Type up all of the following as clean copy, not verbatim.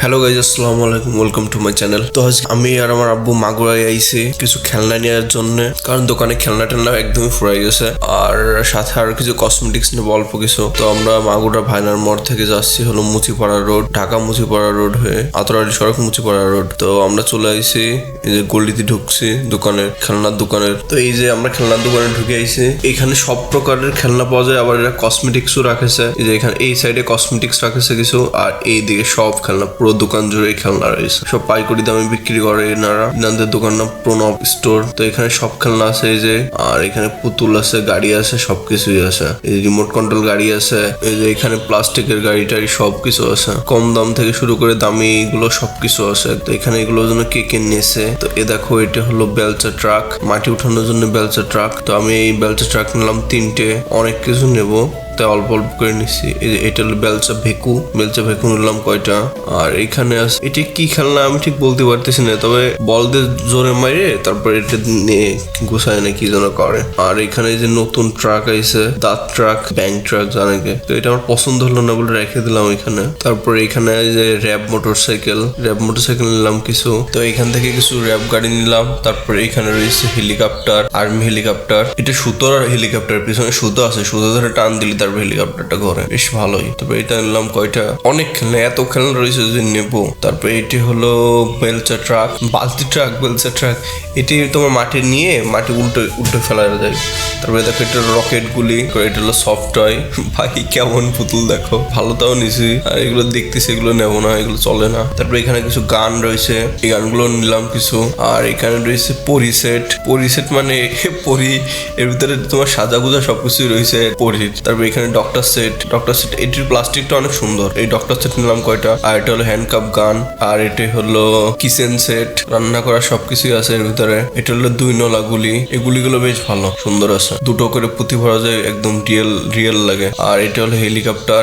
Hello guys, আসসালামু আলাইকুম, welcome to my channel. তো আজ আমি আর আমার আব্বু মাগুরায় আইছি কিছু খেলনা নেওয়ার জন্য, কারণ দোকানে খেলনা টেলনা একদমই ফুরাই গেছে, আর সাথে আরো কিছু কসমেটিক্স নেবো অল্প কিছু। তো আমরা মাগুরা ভাইনার মোড় থেকে যাচ্ছি হলো মুচিপাড়া রোড, ঢাকা মুচিপাড়া রোড হয়ে আতরালি সড়ক মুচিপাড়া রোড। তো আমরা চলে আইছি, এই যে গলিতে ঢুকছি দোকানের, খেলনার দোকানের। তো এই যে আমরা খেলনার দোকানে ঢুকে আইছি, এখানে সব প্রকারের খেলনা পাওয়া যায়, আবার এরা কসমেটিক্সও রাখেছে। এই যে এখানে এই সাইডে কসমেটিক্স রাখেছে কিছু, আর এই দিকে সব খেলনা, পুরো দোকান জুড়ে খেলনা রয়েছে। সব পাইকারি দামে বিক্রি করে এনারা। এনাদের দোকান নাম প্রণব স্টোর। তো এখানে সব খেলনা আছে, এই যে, আর এখানে পুতুল আছে, গাড়ি আছে, সবকিছুই আছে। এই রিমোট কন্ট্রোল গাড়ি আছে, এই যে এখানে প্লাস্টিকের গাড়ি টাড়ি সবকিছু আছে। কম দাম থেকে শুরু করে দামি এগুলো সবকিছু আছে। তো এখানে এগুলোর জন্য কে কে নিয়েছে। তো এ দেখো, এটা হলো বেলচা ট্রাক, মাটি উঠানোর জন্য বেলচা ট্রাক। তো আমি এই বেলচা ট্রাক নিলাম তিনটে, অনেক কিছু নেবো তাই অল্প অল্প করে নিচ্ছি। এটা হলো বেলচা ভেকু, বেলচা ভেকু নিলাম কয়টা। আর এখানে আছে, এটা কি খেলনা আমি ঠিক বলতে পারতেছি না, তবে বল দিয়ে জোরে মারে তারপর এটা নিয়ে গুছায় না কি যেন করে। আর এখানে যে নতুন ট্রাক আইছে, দাঁত ট্রাক, ব্যাংক ট্রাক জানাকে, তো এটা আমার পছন্দ হলো না বলে রেখে দিলাম এখানে। তারপর এখানে যে র্যাব মোটরসাইকেল নিলাম কিছু। তো এখান থেকে কিছু র্যাব গাড়ি নিলাম। তারপর এখানে রয়েছে হেলিকপ্টার, আর্মি হেলিকপ্টার। এটা সুতোর হেলিকপ্টার, পিছনে সুতো আছে, সুতো ধরে টান দিলে তারপর হেলিকপ্টারটা ঘরে, বেশ ভালোই। তারপর এটা নিলাম কয়টা, অনেক খেলনা, এত খেলনা রয়েছে যে নেবো। তারপর এটি হলো বেলচা ট্রাক, বালতি ট্রাক, বেলচা ট্রাক। এটি তোমার মাটি নিয়ে মাটি উল্টে ফেলা যায়। তারপরে দেখো এটা রকেট গুলি, এটা হলো সফট টয়। ভাই কেমন পুতুল দেখো, ভালো তাও নিছি। আর এগুলো দেখতেছি, এগুলো নেবো না, এগুলো চলে না। তারপরে এখানে কিছু গান রয়েছে, এই গানগুলো নিলাম কিছু। আর এখানে রয়েছে পরিসেট মানে পরি, এর ভিতরে তোমার সাজা গুজা সবকিছুই রয়েছে পরির। তারপর এখানে ডক্টর সেট, এটির প্লাস্টিকটা অনেক সুন্দর। এই ডক্টর সেট নিলাম কয়টা। আর এটা হলো হ্যান্ডকাপ গান। আর এটা হলো কিচেন সেট, রান্না করা সবকিছুই আছে এর ভিতরে। এটা হলো 2 নলা গুলি, এই গুলিগুলো বেশ ভালো সুন্দর আছে, দুটো করে পুঁতি ভরা যায়, একদম রিয়েল লাগে। আর এটা হলো হেলিকপ্টার,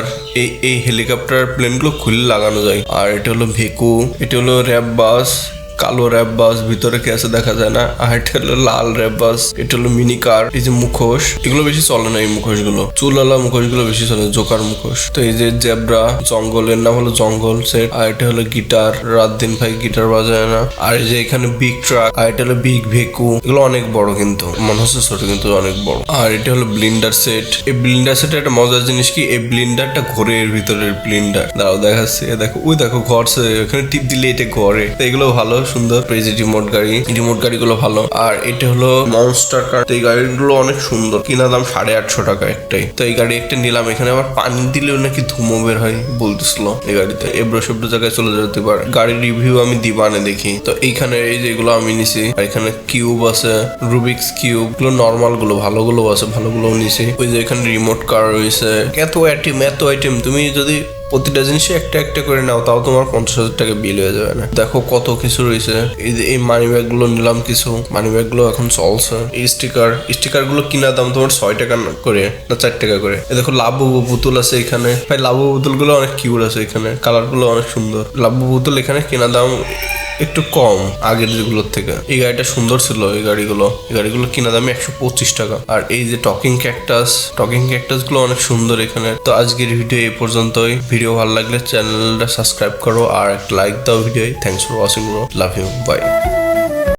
এই হেলিকপ্টার প্লেন গুলো খুলে লাগানো যায়। আর এটা হলো ভেকু, এটা হলো র্যাব বাস, কালো র্যাব বাস, ভিতরে কে আছে দেখা যায় না। আর এটা হলো লাল র্যাব বাস, এটা হলো মিনি কার। এই যে মুখোশ, এগুলো বেশি চলে না, এই মুখোশ গুলো চুলালা মুখোশ গুলো বেশি চলে, জোকার মুখোশ। তো এই যে জেব্রা, জঙ্গলের নাম হলো জঙ্গল সেট। আর এটা হলো গিটার, রাত দিন ভাই গিটার বাজায় না। আর এই যে এখানে বিগ ট্রাক, আর এটা হলো বিগ ভেকু। এগুলো অনেক বড়, কিন্তু মনে হচ্ছে ছোট কিন্তু অনেক বড়। আর এটা হলো ব্লিন্ডার সেট। এই ব্লিন্ডার সেট একটা মজার জিনিস কি, এই ব্লিন্ডারটা ঘরে, এর ভিতরের ব্লিন্ডার দাঁড়াও দেখাচ্ছে। দেখো ওই দেখো ঘরছে, ওখানে টিপ দিলে এটা ঘরে। তো এগুলো ভালো সুন্দর। এই যে রিমোট গাড়িগুলো ভালো। আর এটা হলো মনস্টার কার, এই গাড়িগুলো অনেক সুন্দর, কিনা দাম 850 টাকা একটাই। তো এই গাড়ি একটা নিলাম। এখানে আবার পানি দিলেও নাকি ধুমো বের হয় বলতেছিল এই গাড়িতে, এবড়ো সেবড়ো জায়গায় চলে যেতে পারে। গাড়ির রিভিউ আমি দিবানে দেখি। তো এইখানে এই যে এগুলো আমি নিছি। আর এখানে কিউব আছে, রুবিক্স কিউব, গুলো নর্মাল গুলো, ভালোগুলো আছে, ভালোগুলো নিছি। ওই যে এখানে রিমোট কার রয়েছে, এত আইটেম তুমি যদি প্রতিটা জিনিসে একটা একটা করে নাও তাও তোমার 50,000 টাকা বিল হয়ে যাবে না। দেখো কত কিছু রয়েছে। এই যে এই মানি ব্যাগ গুলো নিলাম কিছু, মানি ব্যাগ গুলো এখন চলছে। এই স্টিকার গুলো কিনা দাম তোমার 6 টাকা করে না 4 টাকা করে। এই দেখো লাবু বোতল আছে এখানে, ভাই লাবু বোতল গুলো অনেক কিউট আছে, এখানে কালার গুলো অনেক সুন্দর। লাবু বোতল এখানে কিনা দাম একটু কম আগের যেগুলোর থেকে। এই গাড়িটা সুন্দর ছিল, এই গাড়িগুলো কিনা দামে 125 টাকা। আর এই যে টকিং ক্যাকটাস গুলো অনেক সুন্দর এখানে। তো আজকের ভিডিও এই পর্যন্তই। ভিডিও ভালো লাগলে চ্যানেলটা সাবস্ক্রাইব করো আর একটা লাইক দাও video. Thanks for watching bro, love you, by.